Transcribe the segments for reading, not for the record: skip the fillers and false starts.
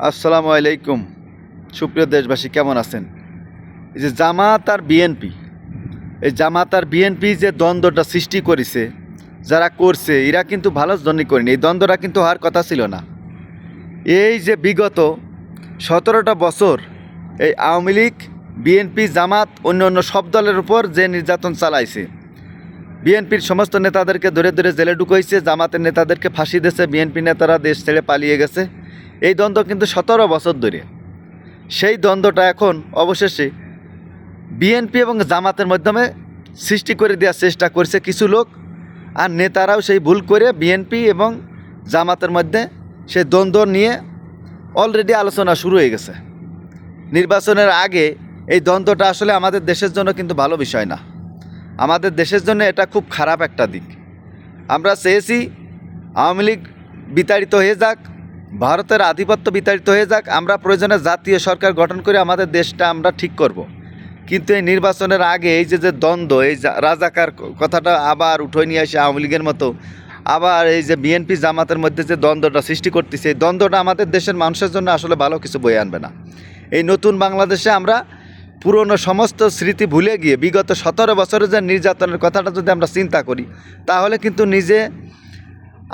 আসসালামু আলাইকুম। সুপ্রিয় দেশবাসী, কেমন আছেন? এই যে জামাত আর বিএনপি, এই জামাত আর বিএনপি যে দ্বন্দ্বটা সৃষ্টি করেছে, যারা করছে এরা কিন্তু ভালোর জন্যই করেনি। এই দ্বন্দ্বটা কিন্তু হওয়ার কথা ছিল না। এই যে বিগত 17টা বছর এই আওয়ামী লীগ, বিএনপি, জামাত অন্য অন্য সব দলের উপর যে নির্যাতন চালাইছে, বিএনপির সমস্ত নেতাদেরকে ধরে ধরে জেলে ঢুকাইছে, জামাতের নেতাদেরকে ফাঁসি দিয়েছে, বিএনপি নেতারা দেশ ছেড়ে পালিয়ে গেছে। এই দ্বন্দ্ব কিন্তু 17 বছর ধরে। সেই দ্বন্দ্বটা এখন অবশেষে বিএনপি এবং জামাতের মাধ্যমে সৃষ্টি করে দেওয়ার চেষ্টা করছে কিছু লোক, আর নেতারাও সেই ভুল করে বিএনপি এবং জামাতের মধ্যে সেই দ্বন্দ্ব নিয়ে অলরেডি আলোচনা শুরু হয়ে গেছে। নির্বাচনের আগে এই দ্বন্দ্বটা আসলে আমাদের দেশের জন্য কিন্তু ভালো বিষয় না। আমাদের দেশের জন্য এটা খুব খারাপ একটা দিক। আমরা চেয়েছি আওয়ামী লীগ বিতাড়িত হয়ে যাক, ভারতের আধিপত্য বিতাড়িত হয়ে যাক, আমরা প্রয়োজনে জাতীয় সরকার গঠন করে আমাদের দেশটা আমরা ঠিক করব। কিন্তু এই নির্বাচনের আগে এই যে দ্বন্দ্ব, এই রাজাকার কথাটা আবার উঠে নিয়ে আসে আওয়ামী লীগের মতো, আবার এই যে বিএনপি জামাতের মধ্যে যে দ্বন্দ্বটা সৃষ্টি করতেছে, এই দ্বন্দ্বটা আমাদের দেশের মানুষের জন্য আসলে ভালো কিছু বয়ে আনবে না। এই নতুন বাংলাদেশে আমরা পুরনো সমস্ত স্মৃতি ভুলে গিয়ে বিগত 17 বছরের যে নির্যাতনের কথাটা যদি আমরা চিন্তা করি, তাহলে কিন্তু নিজে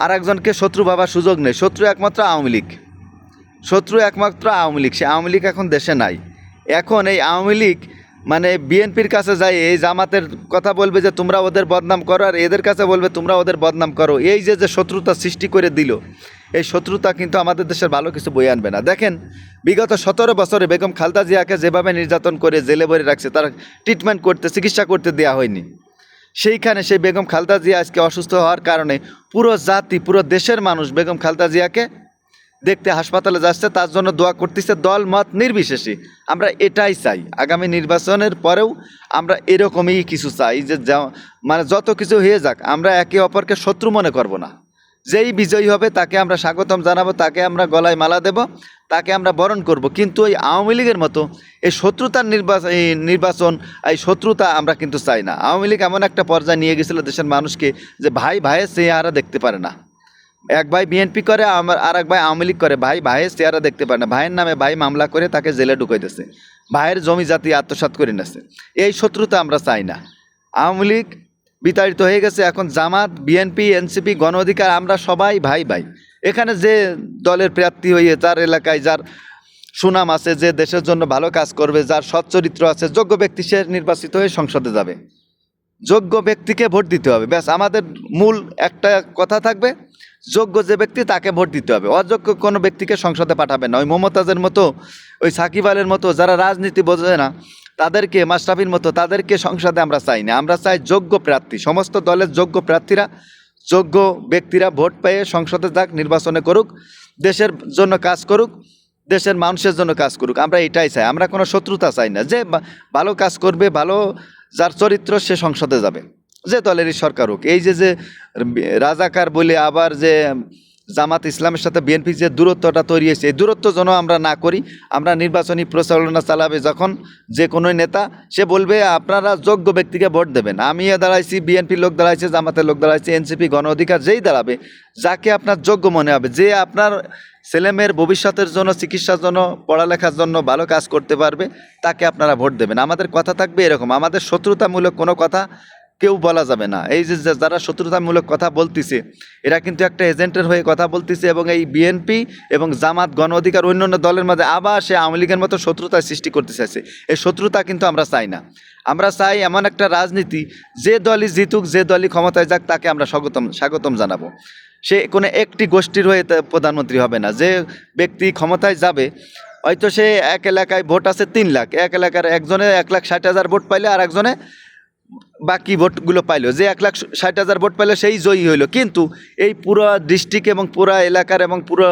আর একজনকে শত্রু ভাবার সুযোগ নেই। শত্রু একমাত্র আওয়ামী লীগ, শত্রু একমাত্র আওয়ামী লীগ। সে আওয়ামী লীগ এখন দেশে নাই। এখন এই আওয়ামী লীগ মানে বিএনপির কাছে যায়, এই জামাতের কথা বলবে যে তোমরা ওদের বদনাম করো, আর এদের কাছে বলবে তোমরা ওদের বদনাম করো। এই যে শত্রুতা সৃষ্টি করে দিল, এই শত্রুতা কিন্তু আমাদের দেশের ভালো কিছু বয়ে আনবে না। দেখেন, বিগত 17 বছরে বেগম খালেদা জিয়াকে যেভাবে নির্যাতন করে জেলে ভরে রাখছে, তার ট্রিটমেন্ট করতে, চিকিৎসা করতে দেওয়া হয়নি। সেইখানে সেই বেগম খালেদা জিয়া আজকে অসুস্থ হওয়ার কারণে পুরো জাতি, পুরো দেশের মানুষ বেগম খালেদা জিয়াকে দেখতে হাসপাতালে যাচ্ছে, তার জন্য দোয়া করতেছে দল মত নির্বিশেষে। আমরা এটাই চাই, আগামী নির্বাচনের পরেও আমরা এরকমই কিছু চাই যে মানে যত কিছু হয়ে যাক, আমরা একে অপরকে শত্রু মনে করব না। যেই বিজয়ী হবে তাকে আমরা স্বাগতম জানাবো, তাকে আমরা গলায় মালা দেব, তাকে আমরা বরণ করব। কিন্তু এই আওয়ামী লীগের মতো এই শত্রুতার নির্বাচন, এই শত্রুতা আমরা কিন্তু চাই না। আওয়ামী লীগ এমন একটা পর্যায়ে নিয়ে গেছিল দেশের মানুষকে যে ভাই ভাইয়ের চেহারা দেখতে পারে না। এক ভাই বিএনপি করে, আর এক ভাই আওয়ামী লীগ করে, ভাই ভাইয়ের চেহারা দেখতে পারে না। ভাইয়ের নামে ভাই মামলা করে তাকে জেলে ঢুকাইতেছে, ভাইয়ের জমি জাতি আত্মসাৎ করে নিচ্ছে। এই শত্রুতা আমরা চাই না। আওয়ামী লীগ বিতাড়িত হয়ে গেছে, এখন জামাত, বিএনপি, এনসিপি, গণ অধিকার, আমরা সবাই ভাই ভাই। এখানে যে দলের প্রার্থী হয়ে, যার এলাকায় যার সুনাম আছে, যে দেশের জন্য ভালো কাজ করবে, যার সৎ চরিত্র আছে, যোগ্য ব্যক্তি, সে নির্বাচিত হয়ে সংসদে যাবে। যোগ্য ব্যক্তিকে ভোট দিতে হবে, ব্যাস। আমাদের মূল একটা কথা থাকবে, যোগ্য যে ব্যক্তি তাকে ভোট দিতে হবে। অযোগ্য কোনো ব্যক্তিকে সংসদে পাঠাবে না। ওই মমতাজের মতো, ওই সাকিব আলের মতো যারা রাজনীতি বোঝে না, তাদেরকে, মাশরাফির মতো তাদেরকে সংসদে আমরা চাই না। আমরা চাই যোগ্য প্রার্থী। সমস্ত দলের যোগ্য প্রার্থীরা, যোগ্য ব্যক্তিরা ভোট পেয়ে সংসদে যাক, নির্বাচনে করুক, দেশের জন্য কাজ করুক, দেশের মানুষের জন্য কাজ করুক। আমরা এটাই চাই, আমরা কোনো শত্রুতা চাই না। যে ভালো কাজ করবে, ভালো যার চরিত্র, সে সংসদে যাবে, যে দলেরই সরকার হোক। এই যে রাজাকার বলে আবার যে জামাত ইসলামের সাথে বিএনপি যে দূরত্বটা তৈরি হয়েছে, এই দূরত্ব যেন আমরা না করি। আমরা নির্বাচনী প্রচারণা চালাবে যখন যে কোনো নেতা, সে বলবে আপনারা যোগ্য ব্যক্তিকে ভোট দেবেন। আমিও দাঁড়াইছি, বিএনপির লোক দাঁড়াইছে, জামাতের লোক দাঁড়াইছে, এনসিপি, গণ অধিকার, যেই দাঁড়াবে, যাকে আপনার যোগ্য মনে হবে, যে আপনার ছেলেমেয়ের ভবিষ্যতের জন্য, চিকিৎসার জন্য, পড়ালেখার জন্য ভালো কাজ করতে পারবে, তাকে আপনারা ভোট দেবেন। আমাদের কথা থাকবে এরকম, আমাদের শত্রুতামূলক কোনো কথা কেউ বলা যাবে না। এই যে যারা শত্রুতামূলক কথা বলতেছে, এরা কিন্তু একটা এজেন্টের হয়ে কথা বলতেছে, এবং এই বিএনপি এবং জামাত, গণ অধিকার, অন্যান্য দলের মাঝে আবার সে আওয়ামী লীগের মতো শত্রুতার সৃষ্টি করতে চাইছে। এই শত্রুতা কিন্তু আমরা চাই না। আমরা চাই এমন একটা রাজনীতি, যে দলই জিতুক, যে দলই ক্ষমতায় যাক, তাকে আমরা স্বাগতম জানাবো। সে কোনো একটি গোষ্ঠীর হয়ে প্রধানমন্ত্রী হবে না। যে ব্যক্তি ক্ষমতায় যাবে, হয়তো সে এক এলাকায় ভোট আছে 3 লাখ, এক এলাকার একজনে 1,60,000 ভোট পাইলে, আর একজনে বাকি ভোটগুলো পাইলো। যে 1,60,000 ভোট পাইলো সেই জয়ী হইলো, কিন্তু এই পুরো ডিস্ট্রিক্ট এবং পুরো এলাকার এবং পুরো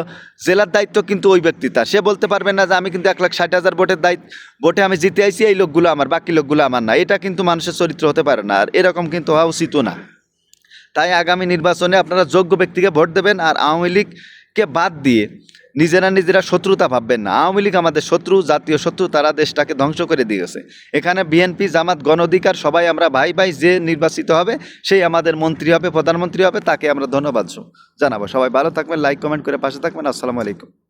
জেলার দায়িত্ব কিন্তু ওই ব্যক্তি তার। সে বলতে পারবে না যে আমি কিন্তু 1,60,000 ভোটে আমি জিতে আইছি, এই লোকগুলো আমার, বাকি লোকগুলো আমার না। এটা কিন্তু মানুষের চরিত্র হতে পারে না, আর এরকম কিন্তু হওয়া উচিত না। তাই আগামী নির্বাচনে আপনারা যোগ্য ব্যক্তিকে ভোট দেবেন, আর আওয়ামী লীগকে বাদ দিয়ে নিজেরা শত্রুতা ভাববেন না। আওয়ামী লীগ আমাদের শত্রু, জাতীয় শত্রু, তারা দেশটাকে ধ্বংস করে দিয়েছে। এখানে বিএনপি, জামাত, গণ অধিকার, সবাই আমরা ভাই ভাই। যে নির্বাচিত হবে সেই আমাদের মন্ত্রী হবে, প্রধানমন্ত্রী হবে, তাকে আমরা ধন্যবাদ জানাবো। সবাই ভালো থাকবেন, লাইক কমেন্ট করে পাশে থাকবেন। আসসালামু আলাইকুম।